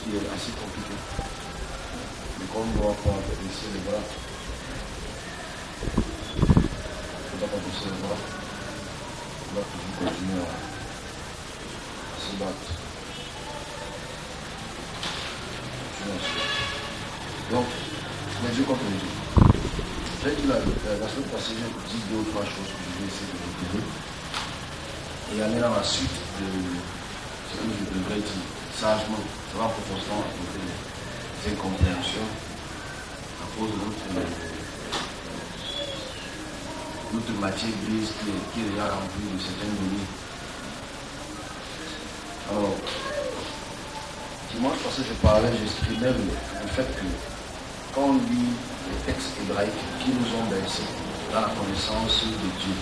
qui est assez compliqué. Mais qu'on ne doit pas baisser les bras. On ne doit pas baisser les bras. On doit toujours continuer à se battre. Donc, les Dieu contre les Dieux. J'ai dit la semaine passée, j'ai dit 2 ou 3 choses que je vais essayer de retirer et aller dans la suite de ce que je devrais dire sagement, ça va proportion à côté des incompréhensions à cause de notre matière grise qui est déjà remplie de certaines données. Alors, dimanche passé, je parlais, j'exprimais le fait que quand on lit les textes hébraïques qui nous ont bercés dans la connaissance de Dieu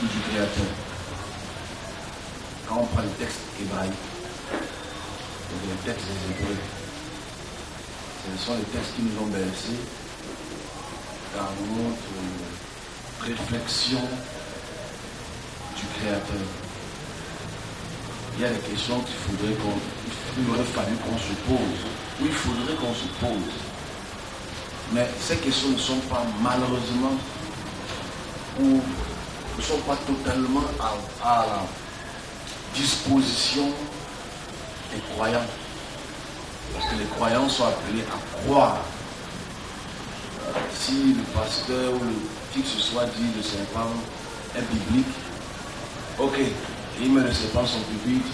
ou du Créateur, quand on prend les textes hébraïques, les textes des Hébreux, ce sont les textes qui nous ont bercés dans notre réflexion du Créateur. Il y a des questions qu'il aurait fallu qu'on se pose, ou il faudrait qu'on se pose. Mais ces questions ne sont pas malheureusement ou ne sont pas totalement à la disposition des croyants. Parce que les croyants sont appelés à croire. Si le pasteur ou qui que ce soit dit le serpent est biblique, ok, il met le serpent son public,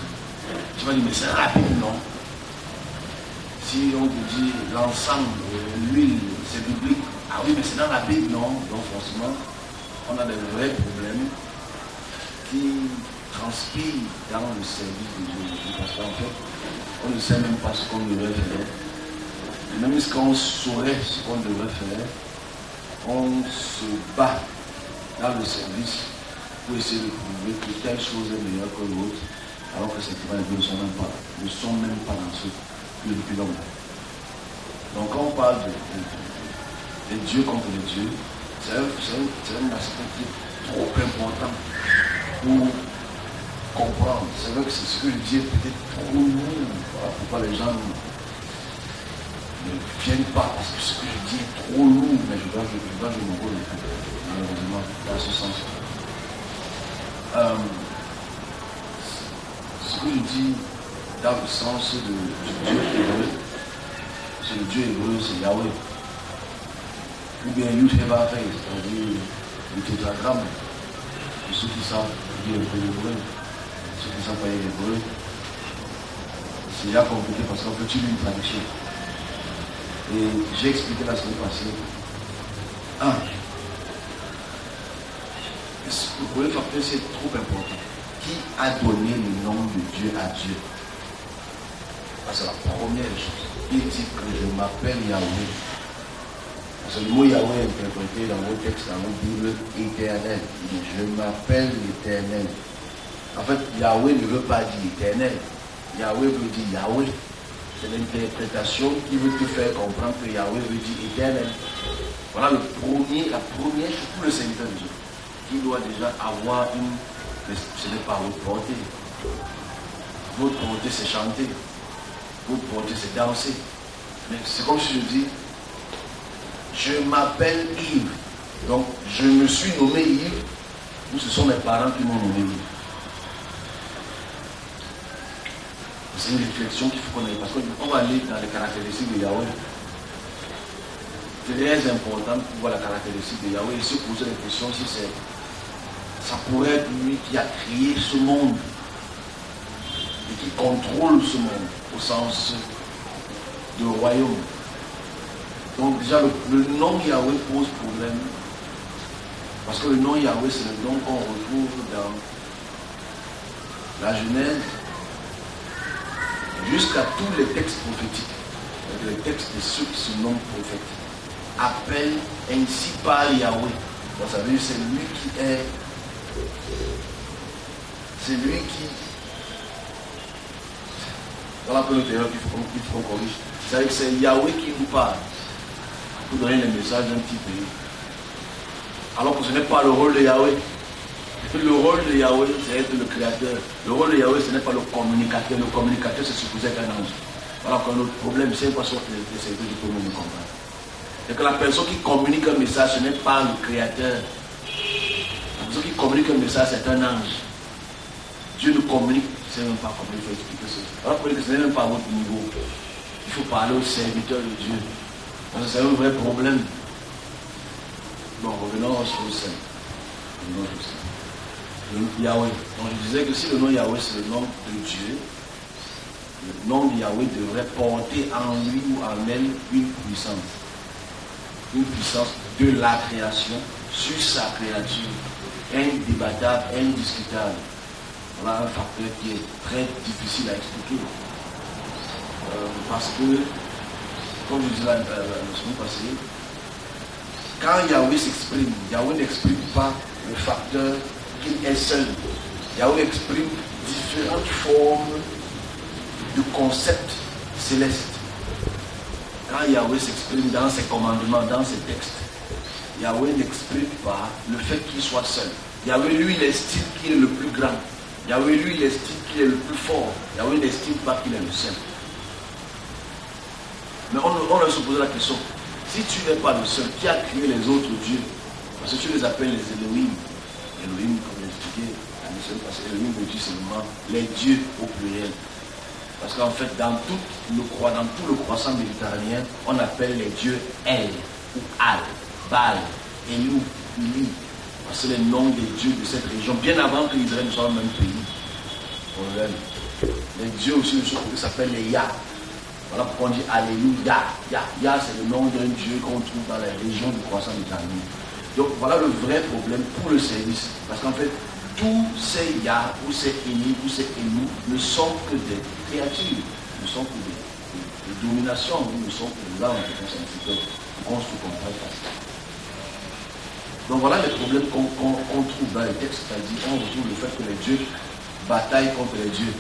tu vas dire mais c'est rapide, non? Si on te dit l'ensemble, l'huile, c'est biblique, ah oui, mais c'est dans la Bible, non? Donc forcément, on a des vrais problèmes qui transpirent dans le service de Dieu. Parce qu'en fait, on ne sait même pas ce qu'on devrait faire. Et même si on saurait ce qu'on devrait faire, on se bat dans le service pour essayer de prouver que telle chose est meilleure que l'autre, alors que certainement les deux ne sont même pas dans ce depuis longtemps. Donc quand on parle de Dieu contre les dieux, c'est un aspect qui est trop important pour comprendre. C'est vrai que ce que je dis est peut-être trop lourd. Voilà pourquoi les gens ne viennent pas, parce que ce que je dis est trop lourd, mais je dois me rôle malheureusement dans ce sens. Ce que je dis dans le sens du Dieu hébreu, c'est le Dieu hébreu, c'est Yahweh. Ou bien Yud-Heh-Vav-Heh, c'est-à-dire le tétragramme. Pour ceux qui savent lire l'hébreu, ceux qui savent pas lire l'hébreu, c'est là compliqué parce qu'on peut utiliser une traduction. Et j'ai expliqué la semaine passée. Le premier facteur, c'est trop important. Qui a donné le nom de Dieu à Dieu? C'est la première chose. Il dit que je m'appelle Yahweh. Parce que le mot Yahweh est interprété dans vos textes, dans votre Bible, éternel. Il dit je m'appelle l'éternel. En fait, Yahweh ne veut pas dire éternel. Yahweh veut dire Yahweh. C'est l'interprétation qui veut te faire comprendre que Yahweh veut dire éternel. Voilà la première chose pour le Seigneur de Dieu. Qui doit déjà avoir ce n'est pas votre portée. Votre portée, c'est chanter. Votre portée, c'est danser. Mais c'est comme si je dis, je m'appelle Yves. Donc, je me suis nommé Yves, ou ce sont mes parents qui m'ont nommé Yves. C'est une réflexion qu'il faut qu'on ait. Parce qu'on va aller dans les caractéristiques de Yahweh. C'est très important pour voir la caractéristique de Yahweh et se poser la question si ça pourrait être lui qui a créé ce monde et qui contrôle ce monde au sens de royaume. Donc déjà le nom Yahweh pose problème parce que le nom Yahweh c'est le nom qu'on retrouve dans la Genèse jusqu'à tous les textes prophétiques. Les textes de ceux qui se nomment prophètes appellent ainsi par Yahweh. Donc ça veut dire c'est lui qui est. C'est lui qui. Voilà un peu notre erreur qu'il faut qu'on corrige. C'est-à-dire que c'est Yahweh qui nous parle pour donner les messages d'un petit pays. Alors que ce n'est pas le rôle de Yahweh. Le rôle de Yahweh, c'est être le créateur. Le rôle de Yahweh, ce n'est pas le communicateur. Le communicateur, c'est supposé être un ange. Voilà encore un autre problème, c'est quoi sur les serviteurs du tout le monde comprend. C'est que la personne qui communique un message, ce n'est pas le créateur. La personne qui communique un message, c'est un ange. Dieu ne communique, je ne sais même pas comment il faut expliquer ça. Alors que ce n'est même pas à votre niveau. Il faut parler au serviteur de Dieu. Parce que c'est un vrai problème. Bon, revenons sur le Saint. Le Yahweh. Donc je disais que si le nom Yahweh c'est le nom de Dieu, le nom de Yahweh devrait porter en lui ou en elle une puissance. Une puissance de la création sur sa créature. Indébattable, indiscutable. Voilà un facteur qui est très difficile à expliquer. Parce que, comme je disais la semaine passée, quand Yahweh s'exprime, Yahweh n'exprime pas le facteur qu'il est seul. Yahweh exprime différentes formes de concepts célestes. Quand Yahweh s'exprime dans ses commandements, dans ses textes, Yahweh n'exprime pas le fait qu'il soit seul. Yahweh, lui, il estime qu'il est le plus grand. Yahweh, lui, il estime qu'il est le plus fort. Yahweh n'estime pas qu'il est le seul. Mais on leur se pose la question, si tu n'es pas le seul, qui a créé les autres dieux? Parce que tu les appelles les Elohim. Elohim, comme l'expliqué la mission, parce que Elohim veut dire seulement les dieux au pluriel. Parce qu'en fait, dans tout le croissant méditerranéen, on appelle les dieux El, ou Al, Baal, Elou, Ili. Parce que c'est les noms des dieux de cette région, bien avant que Israël ne soit le même pays. Les dieux aussi de ce côté s'appellent les Yah. Voilà pourquoi on dit Alléluia. Yah, c'est le nom d'un Dieu qu'on trouve dans la région du croissant méditerranéen. Donc voilà le vrai problème pour le service. Parce qu'en fait, tous ces Yah, ou ces Éli, ou ces Elou ne sont que des créatures, ne sont que des dominations, ne sont que des armes qui qu'on se comprenne pas. Donc voilà les problèmes qu'on trouve dans les textes, c'est-à-dire on retrouve le fait que les dieux bataillent contre les dieux.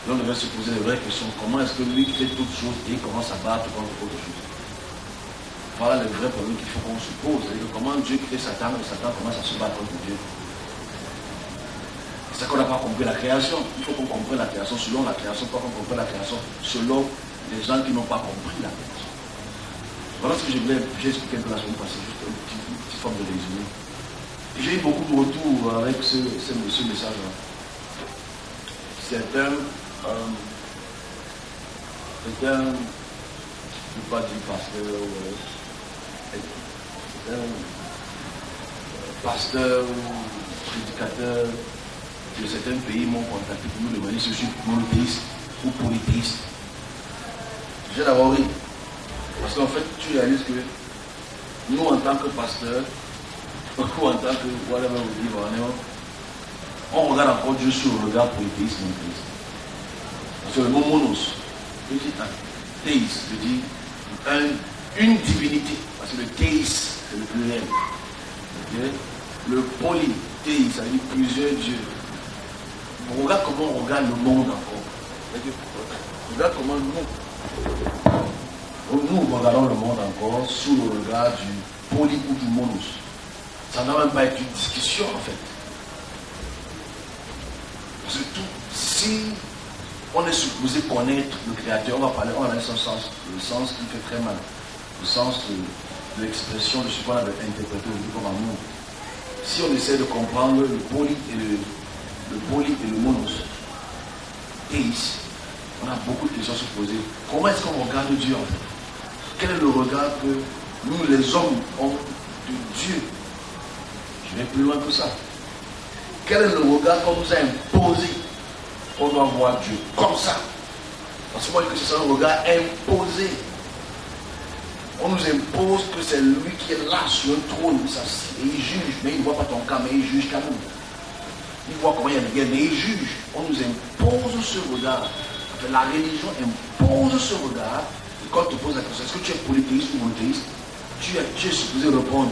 Donc on devait se poser les vraies questions. Comment est-ce que lui fait toutes choses et il commence à battre contre autre chose? Voilà les vrais problèmes qu'il faut qu'on se pose. C'est-à-dire comment Dieu crée Satan et Satan commence à se battre contre Dieu. C'est ça qu'on n'a pas compris la création. Il faut qu'on comprenne la création selon la création, pas qu'on comprenne la création selon les gens qui n'ont pas compris la création. Voilà ce que j'ai expliqué un peu la semaine passée, juste une petite forme de résumé. Et j'ai eu beaucoup de retours avec ce message-là. Certains, je ne veux pas dire pasteur ou prédicateur de certains pays m'ont contacté pour me demander si je suis monothéiste ou polythéiste. J'ai d'abord ri. Parce qu'en fait, tu réalises que nous, en tant que pasteurs, ou en tant que whatever we live, on regarde encore Dieu sur le regard polythéiste et monothéiste. Parce que le mot monos, je dis un théiste, je dis une divinité. Parce que le théiste, c'est le pluriel. Okay? Le polythéiste, ça veut dire plusieurs dieux. On regarde comment on regarde le monde encore. Regarde comment nous regardons le monde encore sous le regard du poly ou du monos. Ça ne doit même pas être une discussion en fait. Surtout si on est supposé connaître le Créateur, on va parler, on a son sens, le sens qui fait très mal, le sens de l'expression de ce qu'on avait interprété aujourd'hui comme amour. Si on essaie de comprendre le poly et le monos, théiste, on a beaucoup de questions à se poser. Comment est-ce qu'on regarde Dieu en fait? Quel est le regard que nous les hommes ont de Dieu? Je vais plus loin que ça. Quel est le regard qu'on nous a imposé? On doit voir Dieu comme ça. Parce que moi, je dis que c'est un regard imposé. On nous impose que c'est lui qui est là sur un trône, et il juge, mais il ne voit pas ton cas, mais il juge qu'à nous. Il voit comment il y a des guerres, mais il juge. On nous impose ce regard. La religion impose ce regard. Et quand on te pose la question, est-ce que tu es polythéiste ou monothéiste? Tu es supposé répondre.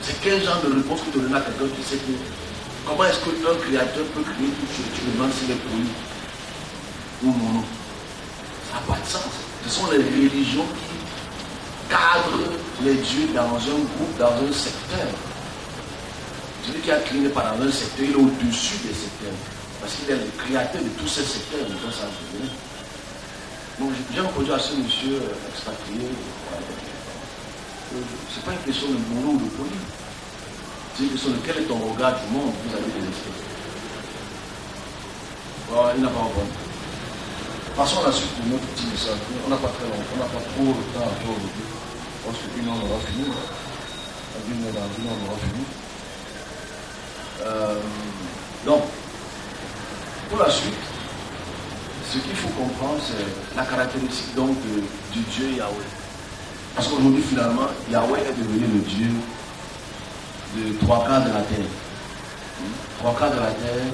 C'est quel genre de réponse que tu donnes à quelqu'un qui sait que comment est-ce qu'un créateur peut créer tout ce que tu demandes s'il est poly ou mono? Ça n'a pas de sens. Ce sont les religions qui cadrent les dieux dans un groupe, dans un secteur. Celui qui a créé n'est pas dans un secteur, il est au-dessus des secteurs. Parce qu'il est le créateur de tous ces secteurs. Donc je j'ai répondu à ce monsieur expatrié. C'est pas une question de boulot ou de poli. C'est une question de quel est ton regard du monde vous avez des esprits. Bon, il n'a pas répondu. Passons à la suite de notre petit message. On n'a pas très longtemps, on n'a pas trop de temps à faire aujourd'hui. Je pense qu'une heure on aura fini. Une heure on aura fini. Donc, pour la suite, ce qu'il faut comprendre, c'est la caractéristique donc du Dieu Yahweh. Parce qu'aujourd'hui, finalement, Yahweh est devenu le Dieu de 3/4 de la terre. 3/4 de la terre,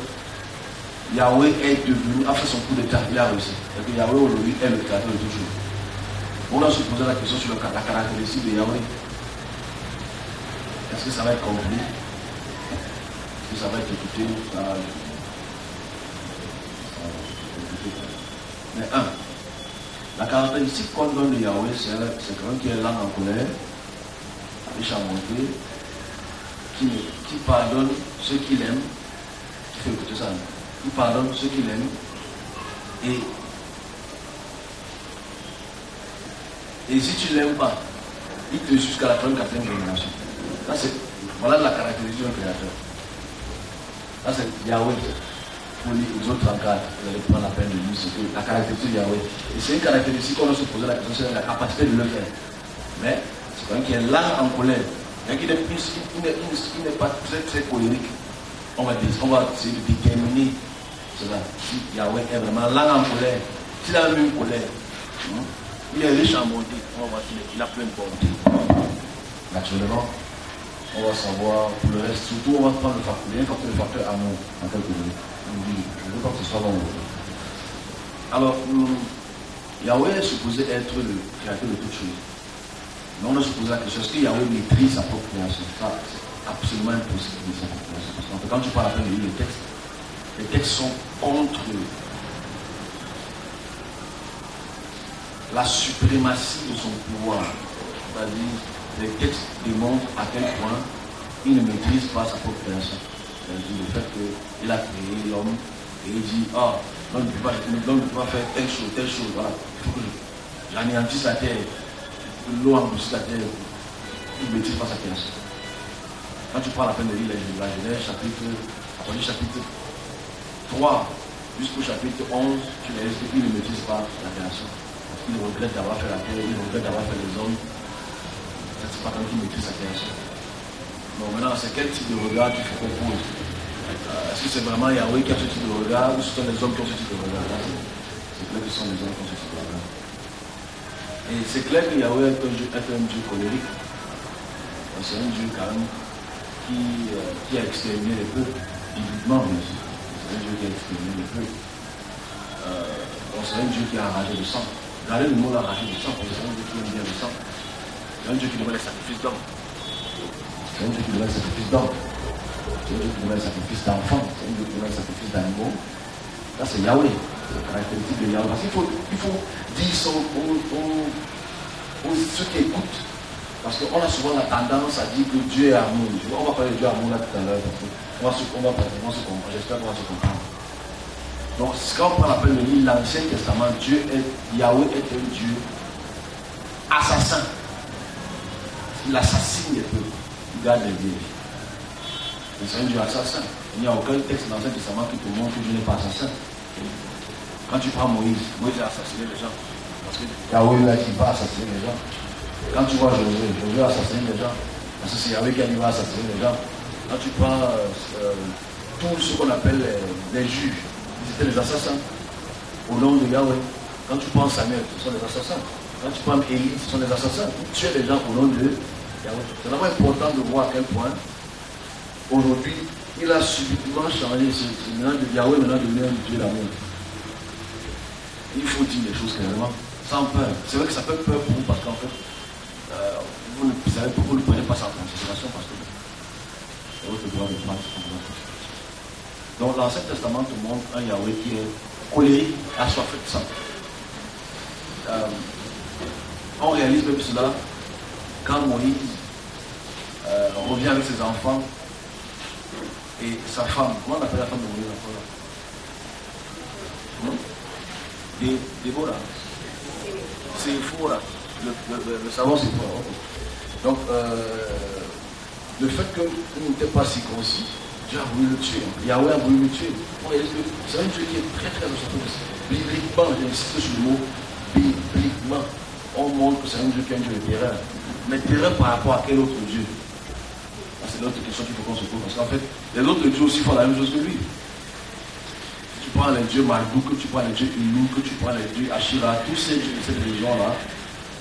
Yahweh est devenu, a fait son coup d'état, il a réussi. Et que Yahweh aujourd'hui est le créateur de toutes choses. On a se posé la question sur la caractéristique de Yahweh. Est-ce que ça va être compris? Est-ce que ça va être écouté? Mais la caractéristique qu'on donne de Yahweh, c'est quelqu'un qui est là en colère, riche à monter, qui pardonne ceux qu'il aime, qui fait écouter ça, qui pardonne ceux qu'il aime, et si tu ne l'aimes pas, il te suit jusqu'à la 34e génération. Voilà la caractéristique d'un créateur. Là, c'est Yahweh. Pour les autres encadres, vous allez prendre la peine de lire ce que la caractéristique de Yahweh. Et c'est une caractéristique qu'on doit se poser la question, c'est la capacité de le faire. Mais c'est quelqu'un qui est là en colère. Et qui n'est pas très colérique. On va essayer de déterminer cela. Si Yahweh est vraiment là en colère, s'il a même une colère, il est riche en bonté, on va voir qu'il a plein de bonté. Naturellement, on va savoir pour le reste, surtout on va prendre le facteur amour en quelques minutes. Je ne veux pas que ce soit long. Alors, Yahweh est supposé être le créateur de toutes choses. Mais on a supposé la question, est-ce que Yahweh maîtrise sa propre création? Ça, c'est absolument impossible de sa propre création. Parce que quand tu parles après de lire les textes sont contre la suprématie de son pouvoir. C'est-à-dire, les textes démontrent à quel point il ne maîtrise pas sa propre création. C'est-à-dire le fait qu'il a créé l'homme et il dit, l'homme ne peut pas faire telle chose, voilà. Il faut que j'anéantisse la terre, que l'eau engloutit la terre. Il ne maîtrise pas sa création. Quand tu prends la peine de lire la Genèse, chapitre 3 jusqu'au chapitre 11, tu verras qu'il ne maîtrise pas la création. Parce qu'il regrette d'avoir fait la terre, il regrette d'avoir fait les hommes. C'est pas comme qui maîtrise sa création. Bon, maintenant, c'est quel type de regard tu proposes? Est-ce que c'est vraiment Yahweh qui a ce type de regard ou ce sont les hommes qui ont ce type de regard? C'est clair que ce sont les hommes qui ont ce type de regard. Et c'est clair que Yahweh est un Dieu colérique. C'est un Dieu quand même qui a exterminé les peuples, bibliquement bien sûr. C'est un Dieu qui a exterminé les peuples. C'est un Dieu qui a arrangé le sang. Regardez le mot arranger le sang, parce que c'est un Dieu qui aime bien le sang. C'est un Dieu qui demande les sacrifices d'hommes. C'est un Dieu qui demande les sacrifices d'hommes. C'est un Dieu qui demande les sacrifices d'enfants. C'est un Dieu qui demande les sacrifices d'animaux. Là, c'est Yahweh. C'est la caractéristique de Yahweh. Parce qu'il faut dire ça aux ceux qui écoutent. Parce qu'on a souvent la tendance à dire que Dieu est amour. On va parler de Dieu amour là tout à l'heure. On va se comprendre. J'espère qu'on va se comprendre. Donc, quand on prend la peine de lire l'Ancien Testament, Yahweh est un Dieu assassin. Il assassine les peuples. Il garde les vierges. C'est un Dieu assassin. Il n'y a aucun texte dans l'Ancien Testament qui te montre que Dieu n'est pas assassin. Quand tu prends Moïse a assassiné les gens. Parce que Yahweh là qui va assassiner les gens. Quand tu vois Josué a assassiné les gens. Parce que c'est Yahweh qui arrive à assassiner les gens. Quand tu prends tout ce qu'on appelle les juges, ils étaient les assassins. Au nom de Yahweh. Quand tu prends Samuel, ce sont les assassins. Quand tu prends Élie, ce sont les assassins. Ils tuent les gens au nom de Yahweh. C'est vraiment important de voir à quel point aujourd'hui il a subitement changé. Maintenant de Yahweh maintenant devenu un Dieu d'amour. Il faut dire les choses clairement, sans peur. C'est vrai que ça fait peur pour vous parce qu'en fait, vous ne prenez pas ça en considération parce que c'est votre devoir de prendre ça en considération. Donc l'Ancien Testament te montre un Yahweh qui est colérique, assoiffé de sang. On réalise même cela quand Moïse revient avec ses enfants et sa femme. Comment on appelle la femme de Moïse encore là? Déborah. c'est faux là. Le savon, c'est faux. Okay. Donc, le fait qu'il n'était pas circoncis, Dieu a voulu le tuer. Yahweh a voulu le tuer. C'est un Dieu qui est très très ressourceux. Bibliquement, j'insiste sur le mot bibliquement, on montre que c'est un Dieu qui est un Dieu de terreur. Mais terreur par rapport à quel autre Dieu? C'est l'autre question qu'il faut qu'on se pose. Parce qu'en fait, les autres dieux aussi font la même chose que lui. Tu prends les dieux Marduk, tu prends les dieux Inuk, tu prends les dieux Ashira, tous ces dieux de cette religion-là,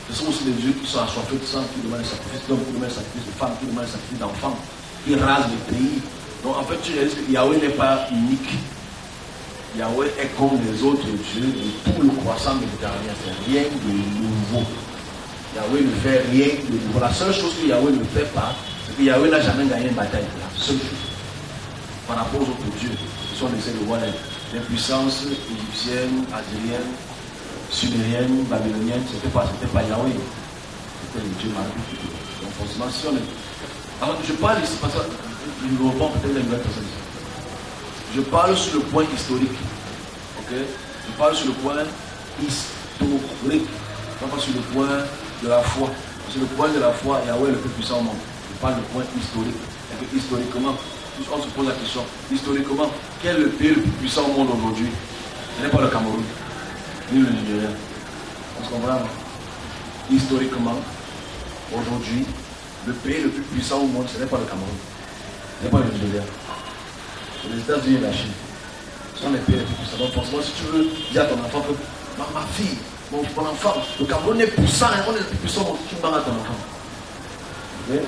ce sont aussi des dieux qui sont assoiffés de sang, qui demandent des sacrifices d'hommes, qui demandent des sacrifices de femmes, qui demandent des sacrifices d'enfants, qui rasent les pays. Donc en fait, tu réalises que Yahweh n'est pas unique. Yahweh est comme les autres dieux de tout le croissant méditerranéen. C'est rien de nouveau. Yahweh ne fait rien de nouveau. La seule chose que Yahweh ne fait pas, c'est que Yahweh n'a jamais gagné une bataille. La seule chose. Par rapport aux autres dieux, ce sont des de voir les puissances égyptiennes, assyriennes, sumériennes, babyloniennes. C'était pas Yahweh. C'était les dieux Marduk. Donc forcément, si on est... Alors je parle ici parce que je ne reprends peut-être les nouvelles personnes. Je parle sur le point historique. Ok? Je parle sur le point historique. Pas sur le point de la foi. Sur le point de la foi, Yahweh est le plus puissant au monde. Je parle du point historique. Et que historiquement, on se pose la question, historiquement, quel est le pays le plus puissant au monde aujourd'hui? Ce n'est pas le Cameroun, ni le Nigeria. On se comprend? Historiquement, aujourd'hui, le pays le plus puissant au monde, ce n'est pas le Cameroun. Ce n'est pas le Nigeria. C'est les États-Unis et la Chine. Ce sont les pays les plus puissants. Donc forcément, si tu veux dire à ton enfant que ma fille, mon enfant, le Cameroun est puissant, on est le plus puissant, donc tu me barres à ton enfant. Et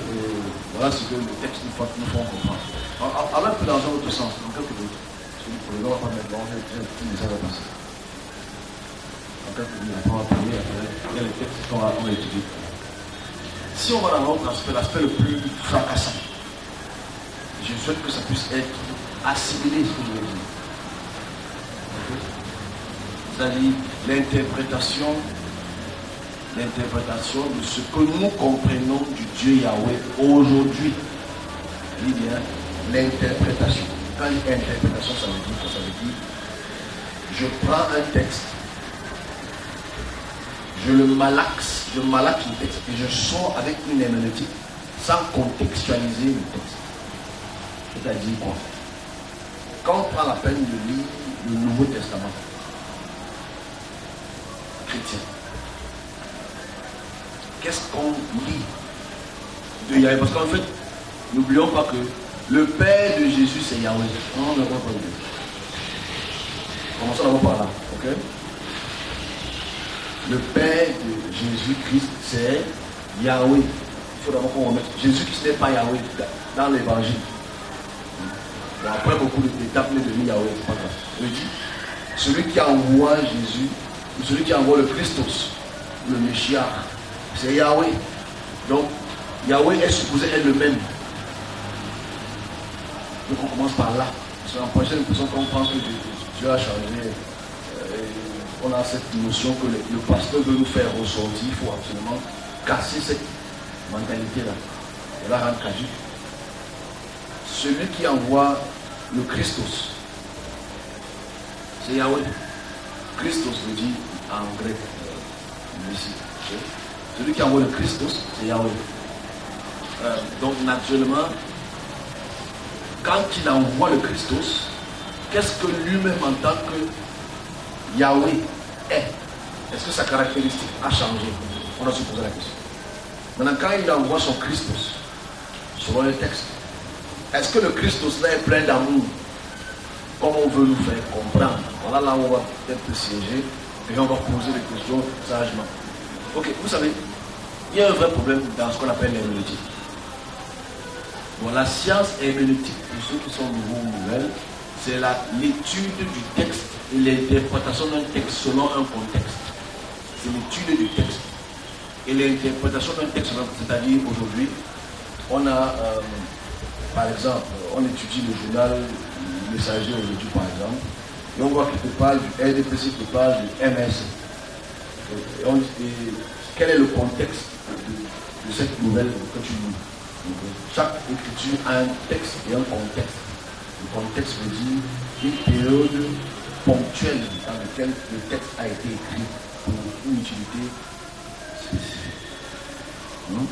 voilà ce que le texte nous font comprendre. Alors un peu dans un autre sens, dans quelques minutes. Parce que le ne va pas mettre dans j'ai un petit message à passer. Dans quelques minutes, on va parler après. Il y a les textes qu'on va étudier. Si on va dans l'autre aspect, l'aspect le plus fracassant, je souhaite que ça puisse être assimilé, ce que je vais dire. C'est-à-dire l'interprétation de ce que nous comprenons du Dieu Yahweh aujourd'hui. Je dis bien l'interprétation. Quand une interprétation, ça veut dire, je prends un texte, je malaxe le texte et je sors avec une herméneutique sans contextualiser le texte. C'est-à-dire quoi? Quand on prend la peine de lire le Nouveau Testament chrétien, qu'est-ce qu'on lit de Yahweh? Parce qu'en fait, n'oublions pas que le Père de Jésus, c'est Yahweh. On ne voit pas Dieu. Commençons d'abord par là, ok? Le Père de Jésus-Christ, c'est Yahweh. Il faut d'abord qu'on remette. Jésus-Christ n'est pas Yahweh dans l'évangile. Bon, après beaucoup d'étapes, mais de Yahweh, c'est pas grave. Je dis, celui qui envoie Jésus, celui qui envoie le Christos, le Meshiach, c'est Yahweh. Donc, Yahweh est supposé être le même. Donc, on commence par là. Parce qu'en prochaine personne, quand on pense que Dieu a changé, on a cette notion que le pasteur veut nous faire ressortir. Il faut absolument casser cette mentalité-là. Et la rendre caduque. Celui qui envoie le Christos, c'est Yahweh. Christos veut dire en grec, Messie. Celui qui envoie le Christos, c'est Yahweh. Donc naturellement, quand il envoie le Christos, qu'est-ce que lui-même en tant que Yahweh est? Est-ce que sa caractéristique a changé? On a se poser la question. Maintenant, quand il envoie son Christos, selon le texte, est-ce que le Christos là est plein d'amour, comme on veut nous faire comprendre? Voilà là où on va peut-être siéger et on va poser des questions sagement. Ok, vous savez, il y a un vrai problème dans ce qu'on appelle l'herméneutique. Bon, la science herméneutique, pour ceux qui sont nouveaux ou nouvelles, c'est l'étude du texte et l'interprétation d'un texte selon un contexte. C'est l'étude du texte et l'interprétation d'un texte, c'est-à-dire aujourd'hui, on a, par exemple, on étudie le journal Messager aujourd'hui, par exemple, et on voit qu'il te parle du RDPC, qui te parle du MS. Quel est le contexte de cette nouvelle que tu lis? Chaque écriture a un texte et un contexte. Le contexte veut dire une période ponctuelle dans laquelle le texte a été écrit pour une utilité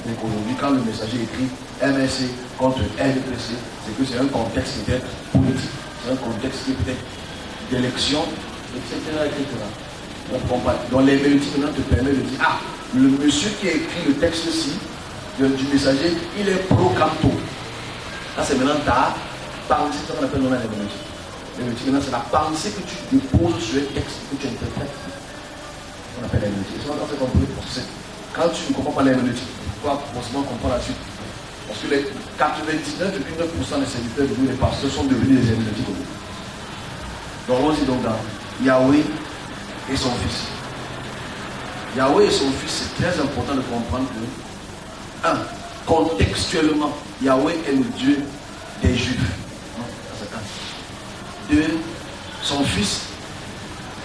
Et qu'aujourd'hui, quand le messager écrit MSC contre LPC, c'est que c'est un contexte peut-être politique, c'est un contexte qui est peut-être d'élection, etc. Donc l'héménétique maintenant te permet de dire, ah, le monsieur qui a écrit le texte-ci du messager, il est pro-canto. Là, c'est maintenant ta pensée, c'est ce qu'on appelle l'héménétique. L'héménétique, maintenant, c'est la pensée que tu déposes sur un texte que tu interprètes. On appelle l'héménétique. C'est ce qu'on peut penser. Quand tu ne comprends pas l'héménétique, tu vas forcément comprendre la suite. Parce que les 99,9% des serviteurs de Dieu, les pasteurs, sont devenus des héménétiques. Donc, on dit donc dans Yahweh et son fils. Yahweh et son fils, c'est très important de comprendre que, contextuellement, Yahweh est le Dieu des Juifs. Deux, son fils,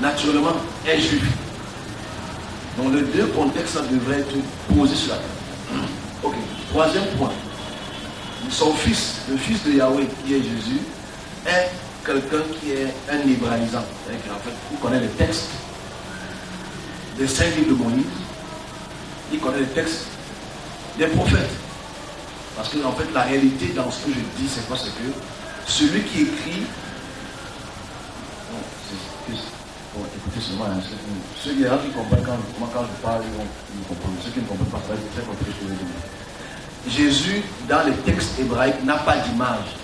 naturellement, est juif. Donc les deux contextes devraient être posés sur la table. Ok. Troisième point. Son fils, le fils de Yahweh, qui est Jésus, est quelqu'un qui est un hébraïsant. C'est-à-dire qu'en fait, il connaît les textes des 5 livres de Moïse, il connaît les textes des prophètes. Parce que en fait, la réalité dans ce que je dis, c'est quoi? C'est que celui qui écrit, écoutez seulement, ceux qui comprennent quand je parle, ils comprennent. Ceux qui ne comprennent pas, ça va être très compliqué ce que je dis. Jésus, dans les textes hébraïques, n'a pas d'image.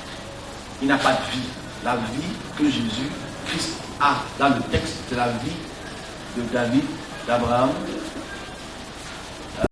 Il n'a pas de vie. La vie que Jésus, Christ a dans le texte, c'est la vie de David, d'Abraham,